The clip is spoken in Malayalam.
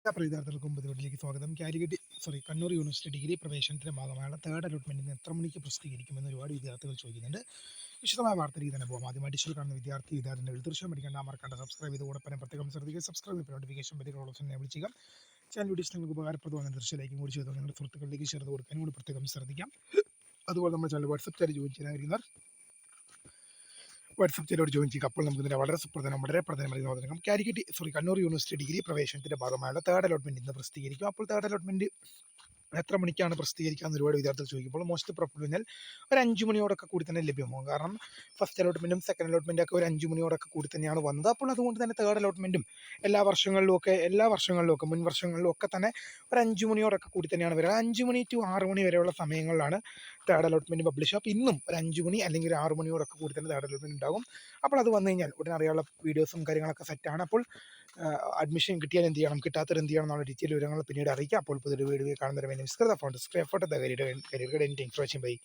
പ്രിയ വിദ്യാർത്ഥികൾക്കും പുതിയവരിലേക്ക് സ്വാഗതം. കണ്ണൂർ യൂണിവേഴ്സിറ്റി ഡിഗ്രി പ്രവേശനത്തിന്റെ ഭാഗമായുള്ള തേർഡ് അലോട്ട്മെന്റിന് എത്ര മണിക്ക് പ്രസിദ്ധീകരിക്കുമെന്ന് ഒരുപാട് വിദ്യാർത്ഥികൾ ചോദിക്കുന്നുണ്ട്. വിശദമായ വാർത്തയിലേക്ക് തന്നെ പോകാം. ആദ്യമായി ഡിജിറ്റൽ കാണുന്ന വിദ്യാർത്ഥികളുടെ തീർച്ചയായും പഠിക്കേണ്ട മറക്കേണ്ട സബ്സ്ക്രൈബ് ചെയ്ത് കൂടെ തന്നെ പ്രത്യേകം ശ്രദ്ധിക്കുക. സബ്സ്ക്രൈബ് ചെയ്ത് നോട്ടിഫിക്കേഷൻ ബെല്ലുകളോടൊപ്പം വിളിക്കുക. ചാനൽ വീഡിയോസ് നിങ്ങൾക്ക് ഉപകാരപ്രദമാണ്. തീർച്ചയായും ലൈക്കും കൂടി ചെയ്ത് നിങ്ങളുടെ സുഹൃത്തുക്കളിലേക്ക് ഷെയർ ചെയ്ത് കൊടുക്കാനും കൂടി പ്രത്യേകം ശ്രദ്ധിക്കാം. അതുപോലെ നമ്മുടെ ചാനൽ വാട്സപ്പ് ചാനൽ ജോയിൻ ചെയ്യാനായിരിക്കുന്നവർ വാട്സപ്പ് ചാനലോട് ജോയിൻ ചെയ്യുക. അപ്പോൾ നമുക്ക് ഇതിൻ്റെ വളരെ പ്രധാനമായി കണ്ണൂർ യൂണിവേഴ്സിറ്റി ഡിഗ്രി പ്രവേശനത്തിന്റെ ഭാഗമായുള്ള തേർഡ് അലോട്ട്മെന്റ് ഇന്ന് പ്രസിദ്ധീകരിക്കും. അപ്പോൾ തേർഡ് അലോട്ട്മെന്റ് എത്ര മണിക്കാണ് പ്രസിദ്ധീകരിക്കാമെന്ന് ഒരുപാട് വിദ്യാർത്ഥികൾ ചോദിക്കുമ്പോൾ മോസ്റ്റ് പ്രോബബ്ലി ഒരു 5 മണിയോടൊക്കെ കൂടി തന്നെ ലഭ്യമാകും. കാരണം ഫസ്റ്റ് അലോട്ട്മെന്റും സെക്കൻഡ് അലോട്ട്മെന്റും ഒക്കെ ഒരു 5 മണിയോടൊക്കെ കൂടി തന്നെയാണ് വന്നത്. അപ്പോൾ അതുകൊണ്ട് തന്നെ തേർഡ് അലോട്ട്മെന്റും എല്ലാ വർഷങ്ങളിലും ഒക്കെ മുൻ വർഷങ്ങളിലും ഒക്കെ തന്നെ ഒരു 5 മണിയോടൊക്കെ കൂടി തന്നെയാണ് വരിക. 5 മണി ടു 6 മണി വരെയുള്ള സമയങ്ങളിലാണ് തേർഡ് അലോട്ട്മെന്റ് പബ്ലിഷ്. അപ്പോൾ ഇന്നും ഒരു 5 മണി അല്ലെങ്കിൽ ഒരു 6 മണിയോടൊക്കെ കൂടി തന്നെ തേർഡ് അലോട്ട്മെന്റ് ഉണ്ടാകും. അപ്പോൾ അത് വന്നു കഴിഞ്ഞാൽ ഉടനെ അറിയാനുള്ള വീഡിയോസും കാര്യങ്ങളൊക്കെ സെറ്റാണ്. അപ്പോൾ അഡ്മിഷൻ കിട്ടിയാൽ എന്ത് ചെയ്യണം, കിട്ടാത്തവർ എന്ത് ചെയ്യണം എന്നുള്ള ഡീറ്റെയിൽ വിവരങ്ങൾ പിന്നീട് അറിയിക്കാം. അപ്പോൾ പുതിയൊരു വീഡിയോ കാണുന്നവരെ phone describe photo career guide. Thanks for watching. Bye.